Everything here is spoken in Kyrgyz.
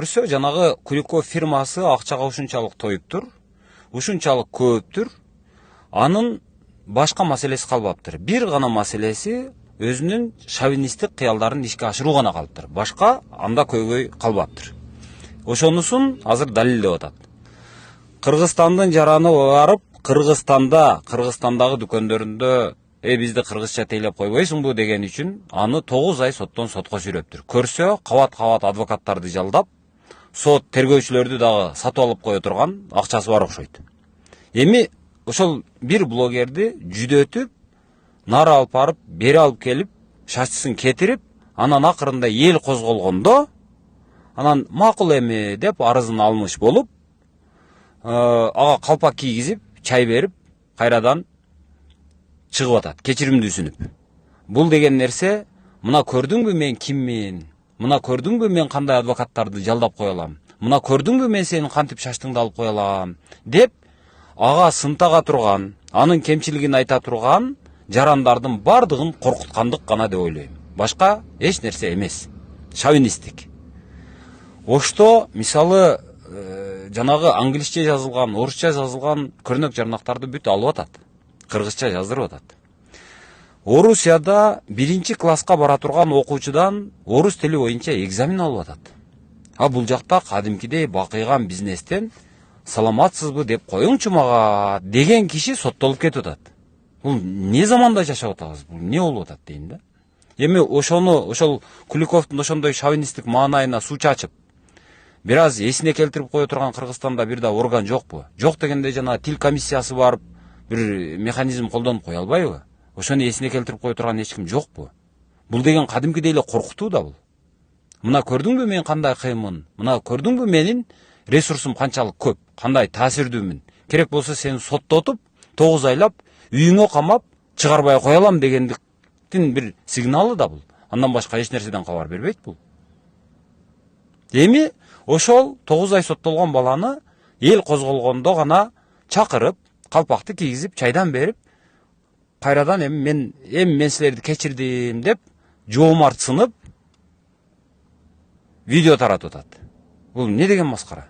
Көрсө жанагы Куликов фирмасы акчага ушунчалык тоюптур, ушунчалык көптүр. Анын башка маселеси калбаптыр. Бир гана маселеси өзүнүн шовинисттик кыялдарын ишке ашыруу гана калыптыр. Башка анда көйгөй калбаптыр. Ошонусун азыр далилдеп атат. Кыргызстандын жараны барып, Кыргызстандагы дүкөндөрүндө бизди кыргызча тейлеп койбойсуңбу деген үчүн аны 9 ай соттон сотко сүйрөптүр. Көрсө кабат адвокаттарды жалдап, сот тергөөчүлөрдү дагы сатып алып кое турган акчасы бар окшойт. Эми ошол бир блогерди жүдөтүп, нары алып барып, бери алып келип, шашчысын кетирип, анан акырында эл козголгондо, анан макул эми деп арызын алмыш болуп, ага калпак кийгизип, чай берип, кайрадан чыгып атат, кечиримди үсүнүп. Бул деген нерсе, мына көрдүңбү мен киммин? Мына көрдүңбү мен кандай адвокаттарды жалдап кое алам? Мына көрдүңбү мен сенин кантип шаштыңды алып кое алам? Деп ага сынтага турган, анын кемчилигин айта турган жарандардын бардыгын коркуткандык гана деп ойлойм. Башка эч нерсе эмес. Шовинисттик. Ошто мисалы жанагы англисче жазылган, орусча жазылган көрнөк жарнактарды бүт алып атат. Кыргызча жаздырып атат. Орусияда 1-класска бара турган окуучудан орус тили боюнча экзамен алып атат. А бул жакта кадимкидей бакыйган бизнестен саламатсызбы деп коюңчу мага деген киши соттолуп кетип атат. Бул не заманда жашап атабыз? Бул не болуп атат дейм да. Эми ошол Куликовдун ошондой шовинисттик маанайына суу чачып, бир аз эсине келтирип кое турган Кыргызстанда бир да орган жокпу? Жок дегенде жана тил комиссиясы барып бир механизм колдонуп кое албайбы? Ошону эсине келтирип кое турган эч ким жокпу? Бул деген кадимкидей эле коркутуу да бул. Мына көрдүңбү мен кандай кыймын? Мына көрдүңбү менин ресурсум канчалык көп, кандай таасирдүүмүн? Керек болсо сени соттотуп, 9 айлап, үйүңө камап, чыгарбай кое алам дегендиктин бир сигналы да бул. Андан башка эч нерседен кабар бербейт бул. Эми ошол 9 ай соттолгон баланы эл козголгондо гана чакырып, калпакты кийгизип, чайдан берип, кайрадан мен силерди кечирдим деп жоомартсынып видео таратып атат. Бул не деген маскара?